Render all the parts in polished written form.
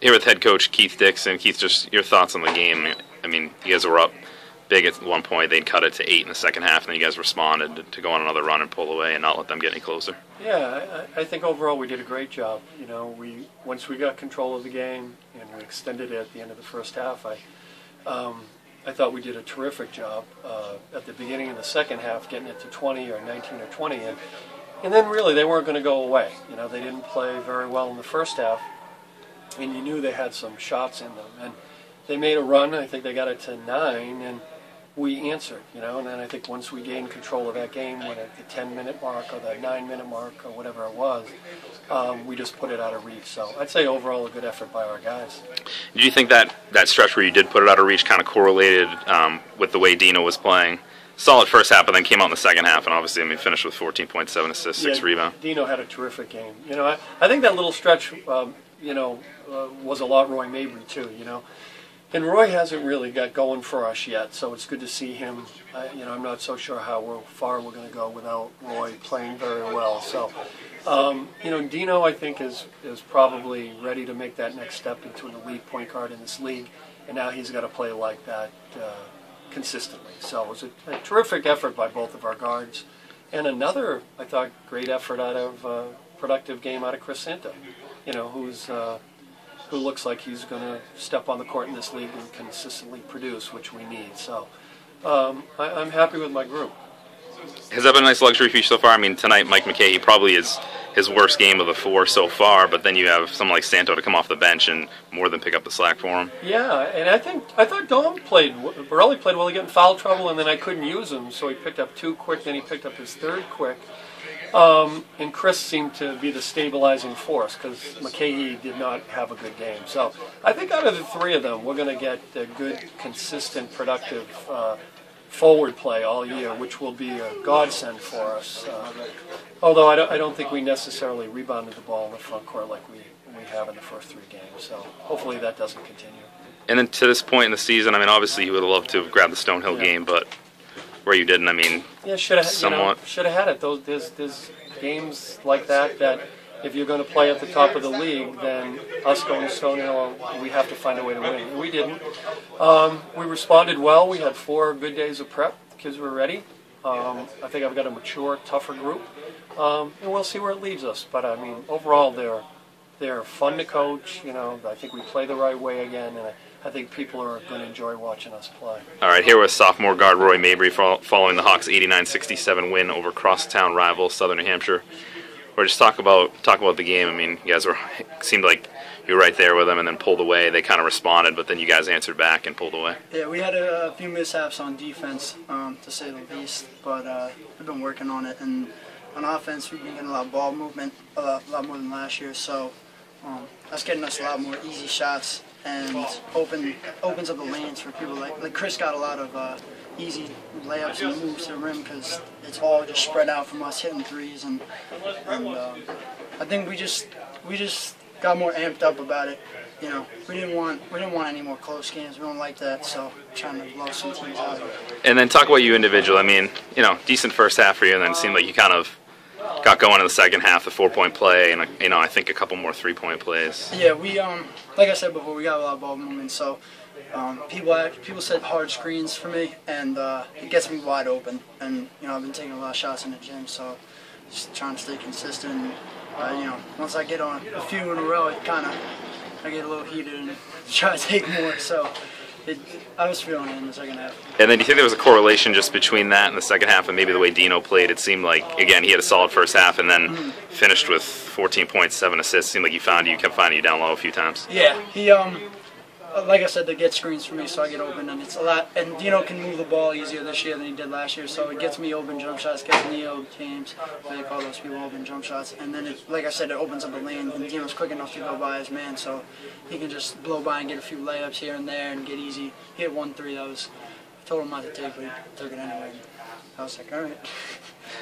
here with head coach Keith Dixon. Keith, just your thoughts on the game. I mean, you guys were up big at one point. They'd cut it to 8 in the second half, and then you guys responded to go on another run and pull away and not let them get any closer. Yeah, I think overall we did a great job. You know, once we got control of the game and we extended it at the end of the first half, I thought we did a terrific job at the beginning of the second half, getting it to 20 or 19 or 20, and then really they weren't going to go away. You know, they didn't play very well in the first half, and you knew they had some shots in them. And they made a run. I think they got it to 9, and we answered. You know, and then I think once we gained control of that game, when at the 10-minute mark or the 9-minute mark or whatever it was, we just put it out of reach. So I'd say overall a good effort by our guys. Do you think that stretch where you did put it out of reach kind of correlated with the way Dino was playing? Solid first half, but then came out in the second half, and obviously, I mean, finished with 14.7 assists, 6 rebounds. Dino had a terrific game. You know, I think that little stretch, was a lot Roy Mabrey too. You know, and Roy hasn't really got going for us yet, so it's good to see him. I'm not so sure how far we're going to go without Roy playing very well. So, Dino, I think, is probably ready to make that next step into an elite point guard in this league, and now he's got to play like that consistently. So it was a terrific effort by both of our guards, and another, I thought, great effort productive game out of Chris Santo. You know, who looks like he's going to step on the court in this league and consistently produce, which we need. So I'm happy with my group. Has that been a nice luxury for you so far? I mean, tonight Mike McKay probably is his worst game of the 4 so far, but then you have someone like Santo to come off the bench and more than pick up the slack for him. Yeah, and I thought Dom Borelli played well. He got in foul trouble, and then I couldn't use him, so he picked up 2 quick, then he picked up his 3rd quick. And Chris seemed to be the stabilizing force because McKay did not have a good game. So I think out of the 3 of them, we're going to get a good, consistent, productive forward play all year, which will be a godsend for us. Although I don't think we necessarily rebounded the ball in the front court like we have in the first 3 games. So hopefully that doesn't continue. And then to this point in the season, I mean, obviously you would have loved to have grabbed the Stonehill game, but where you didn't, I mean, should have had it. There's games like that if you're going to play at the top of the league, then us going to Stonehill, we have to find a way to win. And we didn't. We responded well. We had 4 good days of prep. The kids were ready. I think I've got a mature, tougher group, and we'll see where it leads us. But I mean, overall, they're fun to coach. You know, I think we play the right way again, and I think people are going to enjoy watching us play. All right, here with sophomore guard Roy Mabrey following the Hawks' 89-67 win over crosstown rival Southern New Hampshire. Or just talk about the game. I mean, you guys seemed like you were right there with them and then pulled away. They kind of responded, but then you guys answered back and pulled away. Yeah, we had a few mishaps on defense, to say the least, but we've been working on it. And on offense, we've been getting a lot of ball movement, a lot more than last year. So that's getting us a lot more easy shots and opens up the lanes for people like Chris got a lot of easy layups and moves to the rim because it's all just spread out from us hitting threes, and I think we just got more amped up about it. You know, we didn't want any more close games. We don't like that, so trying to blow some teams out. And then talk about you individually. I mean, decent first half for you, and then it seemed like you kind of got going in the second half, the 4-point play, and I think a couple more 3-point plays. Yeah, we like I said before, we got a lot of ball movement, so people set hard screens for me, and it gets me wide open. And I've been taking a lot of shots in the gym, so just trying to stay consistent. Once I get on a few in a row, I get a little heated and try to take more. So I was feeling it in the second half. And then do you think there was a correlation just between that and the second half and maybe the way Dino played? It seemed like, again, he had a solid first half and then finished with 14 points, 7 assists. It seemed like you kept finding you down low a few times. Yeah, he like I said, they get screens for me, so I get open, and it's a lot. And Dino can move the ball easier this year than he did last year, so it gets me open jump shots, gets Neo, James, they call those people open jump shots, and then like I said, it opens up a lane, and Dino's quick enough to go by his man, so he can just blow by and get a few layups here and there and get easy. He hit 1-3 I told him not to take, but he took it anyway. I was like, all right,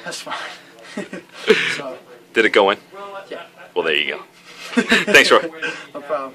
that's fine. So, did it go in? Yeah. Well, there you go. Thanks, Roy. No problem.